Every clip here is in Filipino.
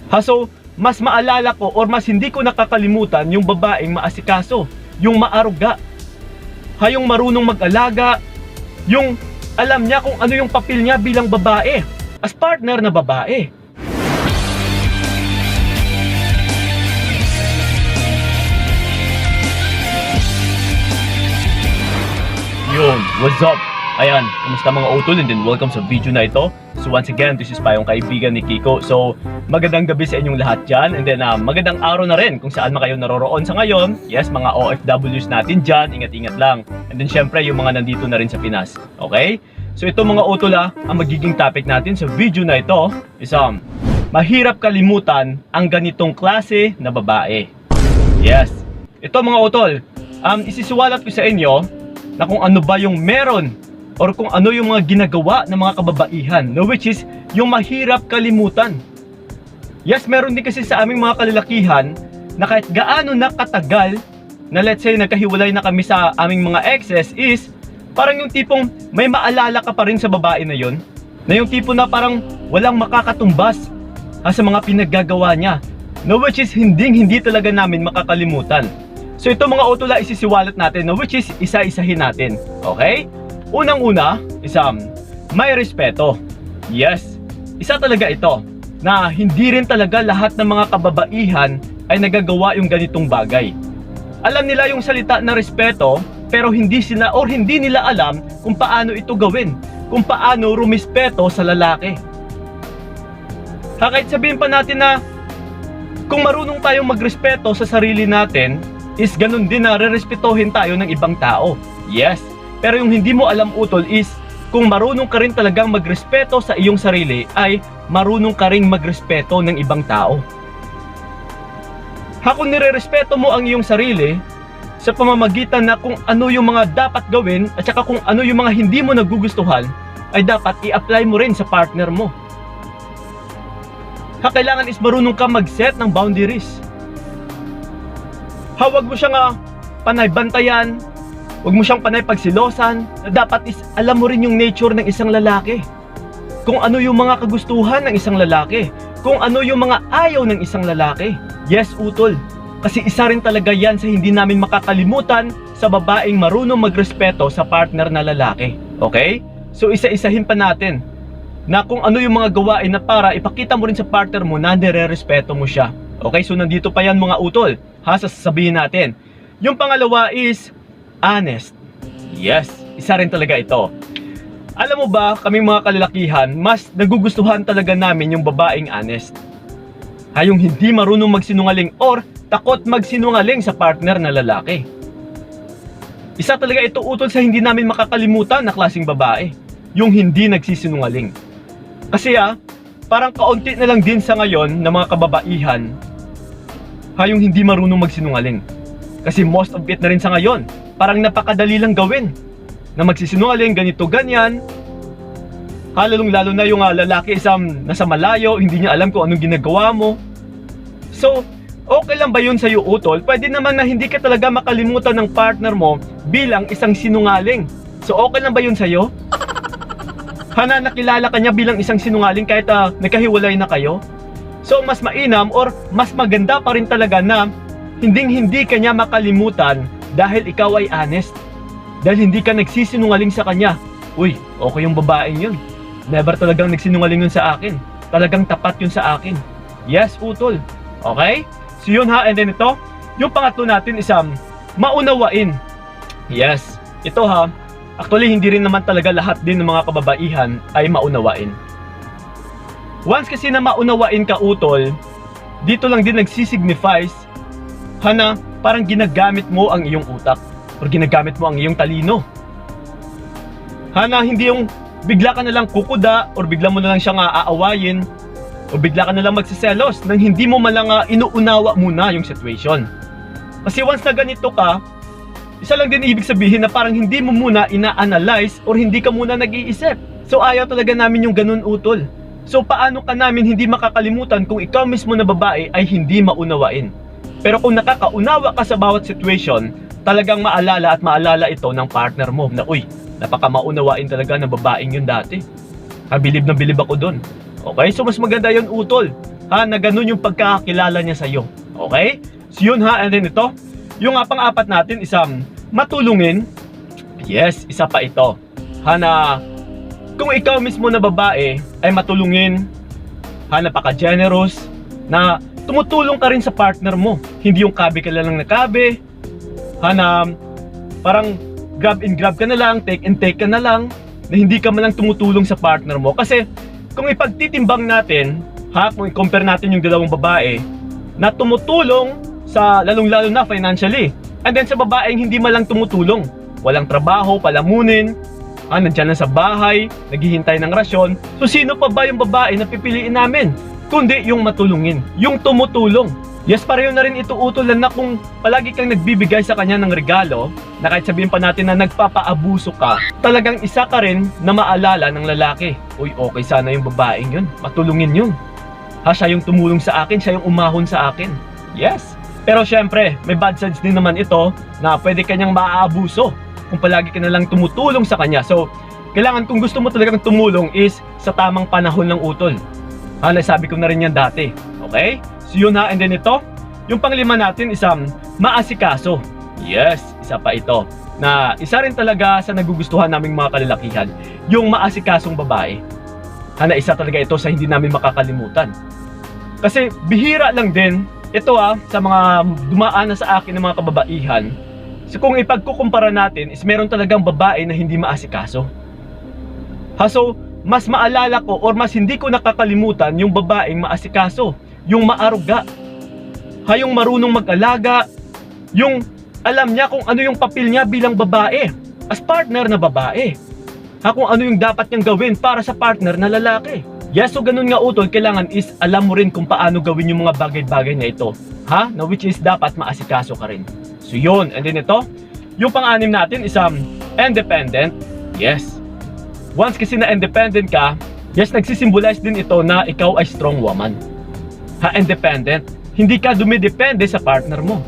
So, mas maalala ko or mas hindi ko nakakalimutan yung babaeng maasikaso, yung maaruga, yung marunong mag-alaga, yung alam niya kung ano yung papel niya bilang babae, as partner na babae. Yun, what's up? Ayan, kumusta mga utol, and then welcome sa video na ito. So once again, this is pa yung kaibigan ni Kiko. So magandang gabi sa inyong lahat dyan, and then magandang araw na rin kung saan man kayo naroroon sa ngayon. Yes, mga OFWs natin dyan, ingat-ingat lang. And then syempre yung mga nandito na rin sa Pinas. Okay? So ito mga utol, ang magiging topic natin sa video na ito is mahirap kalimutan ang ganitong klase na babae. Yes, ito mga utol, isisiwalat ko sa inyo na kung ano ba yung meron or kung ano yung mga ginagawa ng mga kababaihan, no, which is yung mahirap kalimutan. Yes, meron din kasi sa aming mga kalalakihan na kahit gaano na katagal na let's say nagkahiwalay na kami sa aming mga exes, is parang yung tipong may maalala ka pa rin sa babae na yun, na yung tipo na parang walang makakatumbas sa mga pinaggagawa niya, no, which is hindi talaga namin makakalimutan. So ito mga utol, isisiwalat natin, no, which is isa-isahin natin. Okay? Unang-una is may respeto. Yes, isa talaga ito na hindi rin talaga lahat ng mga kababaihan ay nagagawa yung ganitong bagay. Alam nila yung salita na respeto, pero hindi nila alam kung paano ito gawin, kung paano rumispeto sa lalaki. Kahit sabihin pa natin na kung marunong tayong magrespeto sa sarili natin, is ganun din na re-respetohin tayo ng ibang tao. Yes, pero yung hindi mo alam utol is kung marunong ka rin talagang magrespeto sa iyong sarili, ay marunong ka rin magrespeto ng ibang tao. Kung nire-respeto mo ang iyong sarili sa pamamagitan na kung ano yung mga dapat gawin at saka kung ano yung mga hindi mo nagugustuhan, ay dapat i-apply mo rin sa partner mo. Kailangan is marunong ka mag-set ng boundaries. Huwag mo siyang panay bantayan, huwag mo siyang panay pagsilosan, na dapat is alam mo rin yung nature ng isang lalaki. Kung ano yung mga kagustuhan ng isang lalaki, kung ano yung mga ayaw ng isang lalaki. Yes, utol, kasi isa rin talaga yan sa hindi namin makakalimutan sa babaeng marunong magrespeto sa partner na lalaki. Okay? So isa-isahin pa natin na kung ano yung mga gawain na para ipakita mo rin sa partner mo na nire-respeto mo siya. Okay, so nandito pa yan mga utol, sasabihin natin. Yung pangalawa is honest. Yes, isa rin talaga ito. Alam mo ba, kaming mga kalalakihan, mas nagugustuhan talaga namin yung babaeng honest. Yung hindi marunong magsinungaling or takot magsinungaling sa partner na lalaki. Isa talaga ito utol sa hindi namin makakalimutan na klaseng babae, yung hindi nagsisinungaling. Kasi parang kaunti na lang din sa ngayon na mga kababaihan yung hindi marunong magsinungaling. Kasi most of it na rin sa ngayon, parang napakadali lang gawin na magsisinungaling, ganito, ganyan. Lalong-lalo na yung lalaki nasa malayo, hindi niya alam kung anong ginagawa mo. So, okay lang ba yun sa'yo utol? Pwede naman na hindi ka talaga makalimutan ng partner mo bilang isang sinungaling. So, okay lang ba yun sa'yo? Nakilala ka niya bilang isang sinungaling kahit nagkahiwalay na kayo? So mas mainam or mas maganda pa rin talaga na hindi ka niya makalimutan dahil ikaw ay honest. Dahil hindi ka nagsisinungaling sa kanya. Uy, okay yung babaeng yun. Never talagang nagsinungaling yun sa akin. Talagang tapat yun sa akin. Yes, utol. Okay? So yun and then ito, yung pangatlo natin is maunawain. Yes, ito actually hindi rin naman talaga lahat din ng mga kababaihan ay maunawain. Once kasi na maunawain ka utol, dito lang din nagsisignifies na parang ginagamit mo ang iyong utak or ginagamit mo ang iyong talino. Hindi yung bigla ka na lang kukuda or bigla mo na lang siyang aawayin o bigla ka na lang magsiselos nang hindi mo malang inuunawa muna yung situation. Kasi once na ganito ka, isa lang din ibig sabihin na parang hindi mo muna ina-analyze or hindi ka muna nag-iisip. So ayaw talaga namin yung ganun utol. So paano ka namin hindi makakalimutan kung ikaw mismo na babae ay hindi maunawain? Pero kung nakakaunawa ka sa bawat situation, talagang maalala ito ng partner mo na uy, napaka maunawain talaga ng babaeng yun dati. Bilib na bilib ako dun. Okay, so mas maganda yun utol. na ganun yung pagkakakilala niya sa'yo. Okay? So yun and then ito, yung pang-apat natin is matulungin. Yes, isa pa ito. Na kung ikaw mismo na babae ay matulungin, napaka-generous, na tumutulong ka rin sa partner mo. Hindi yung kabe ka lang na kabe, na parang grab and grab ka na lang, take and take ka na lang, na hindi ka man lang tumutulong sa partner mo. Kasi kung ipagtitimbang natin, kung i-compare natin yung dalawang babae na tumutulong sa lalong-lalo na financially, and then sa babaeng hindi man lang tumutulong, walang trabaho, palamunin, nandyan lang sa bahay, naghihintay ng rasyon. So sino pa ba yung babae na pipiliin namin? Kundi yung matulungin, yung tumutulong. Yes, pareho na rin ito utulan na kung palagi kang nagbibigay sa kanya ng regalo, na kahit sabihin pa natin na nagpapaabuso ka, talagang isa ka rin na maalala ng lalaki. Uy, okay sana yung babaeng yun, matulungin yun. Siya yung tumulong sa akin, siya yung umahon sa akin. Yes. Pero syempre, may bad sides din naman ito na pwede kanyang maaabuso kung palagi ka na lang tumutulong sa kanya. So, kailangan kung gusto mo talagang tumulong is sa tamang panahon ng utol. Nasabi ko na rin yan dati. Okay? So yun and then ito, yung panglima natin is maasikaso. Yes, isa pa ito. Na isa rin talaga sa nagugustuhan naming mga kalalakihan, yung maasikasong babae. Na isa talaga ito sa hindi namin makakalimutan. Kasi bihira lang din ito sa mga dumaan na sa akin ng mga kababaihan. So kung ipagkukumpara natin is meron talagang babae na hindi maasikaso. So mas maalala ko or mas hindi ko nakakalimutan yung babaeng maasikaso, yung maaruga, yung marunong mag-alaga, yung alam niya kung ano yung papel niya bilang babae, as partner na babae, kung ano yung dapat niyang gawin para sa partner na lalaki. Yes, so ganun nga utol, kailangan is alam mo rin kung paano gawin yung mga bagay-bagay na ito, na which is dapat maasikaso ka rin. So yun, and then ito, yung pang-anim natin is independent. Yes, once kasi na independent ka, yes, nagsisimbolize din ito na ikaw ay strong woman. Independent, hindi ka dumidepende sa partner mo.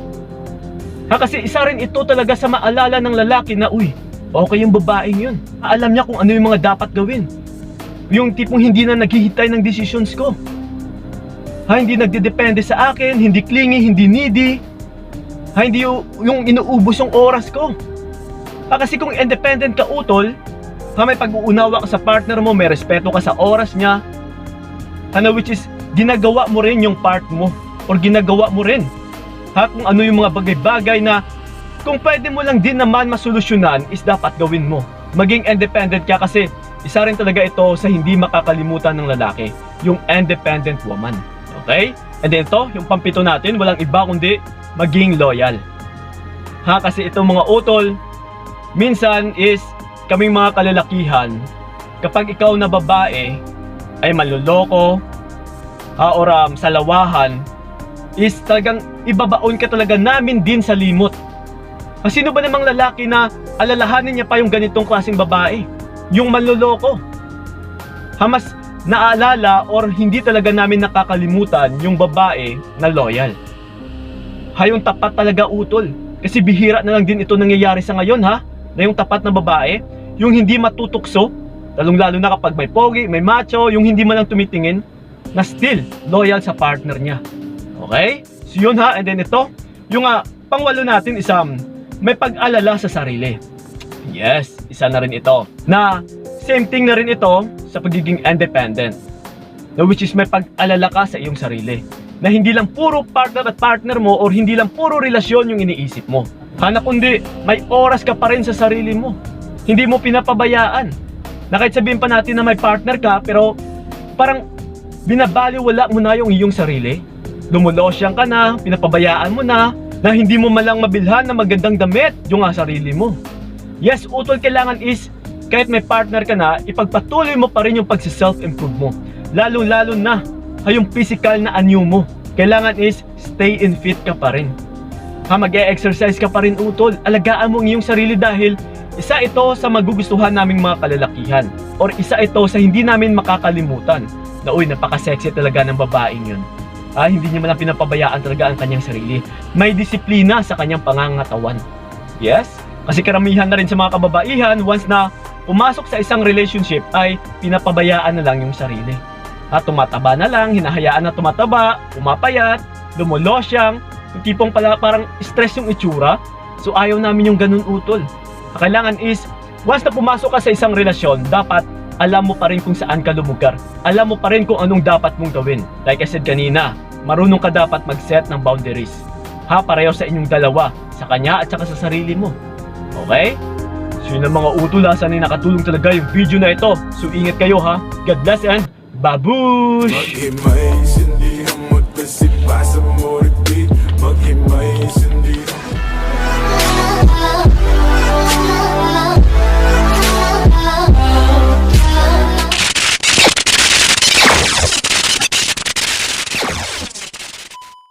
Kasi isa rin ito talaga sa maalala ng lalaki na, uy, okay yung babaeng yun. Alam niya kung ano yung mga dapat gawin. Yung tipong hindi na naghihintay ng decisions ko. Hindi nagdedepende sa akin, hindi clingy, hindi needy. Hindi yung inuubos yung oras ko. Kasi kung independent ka utol, may pag-uunawa ka sa partner mo, may respeto ka sa oras niya, which is ginagawa mo rin yung part mo, or ginagawa mo rin kung ano yung mga bagay-bagay na kung pwede mo lang din naman masolusyonan is dapat gawin mo. Maging independent ka kasi isa rin talaga ito sa hindi makakalimutan ng lalaki, yung independent woman. Okay? And then ito, yung pampito natin, walang iba kundi maging loyal. Kasi itong mga utol, minsan is kaming mga kalalakihan, kapag ikaw na babae ay manloloko or salawahan, is talagang ibabaon ka talaga namin din sa limot. Sino ba namang lalaki na alalahanin niya pa yung ganitong klaseng babae? Yung manloloko. Mas naalala or hindi talaga namin nakakalimutan yung babae na loyal. Yung tapat talaga utol. Kasi bihira na lang din ito nangyayari sa ngayon na yung tapat na babae, yung hindi matutukso, lalong-lalo na kapag may pogi, may macho, yung hindi man lang tumitingin, na still loyal sa partner niya. Okay? So yun and then ito, yung pangwalo natin is may pag-alala sa sarili. Yes, isa na rin ito. Na same thing na rin ito sa pagiging independent. Which is may pag-alala ka sa iyong sarili. Na hindi lang puro partner at partner mo or hindi lang puro relasyon yung iniisip mo. Kundi may oras ka pa rin sa sarili mo. Hindi mo pinapabayaan. Na kahit sabihin pa natin na may partner ka, pero parang binabaliwala mo na yung iyong sarili. Lumulosyan ka na, pinapabayaan mo na hindi mo malang mabilhan na magandang damit yung sarili mo. Yes, utol, kailangan is kahit may partner ka na, ipagpatuloy mo pa rin yung pagsi-self-improve mo. Lalo-lalo na yung physical na anyo mo. Kailangan is stay in fit ka pa rin. Mag-e-exercise ka pa rin utol. Alagaan mo ang iyong sarili dahil isa ito sa magugustuhan naming mga kalalakihan. Or isa ito sa hindi namin makakalimutan. Na uy, napaka-sexy talaga ng babaeng yun. Hindi niya man pinapabayaan talaga ang kanyang sarili. May disiplina sa kanyang pangangatawan. Yes? Kasi karamihan na rin sa mga kababaihan, once na pumasok sa isang relationship ay pinapabayaan na lang yung sarili. Tumataba na lang, hinahayaan na tumataba, pumapayat, lumolosyang, yung tipong pala parang stress yung itsura. So ayaw namin yung ganun, utol. Kailangan is, once na pumasok ka sa isang relasyon, dapat alam mo pa rin kung saan ka lumugar. Alam mo pa rin kung anong dapat mong gawin. Like I said kanina, marunong ka dapat mag-set ng boundaries. Pareho sa inyong dalawa, sa kanya at saka sa sarili mo. Okay? So yun ang mga utol, sana nakatulong talaga yung video na ito. So ingat kayo, ha. God bless and babush!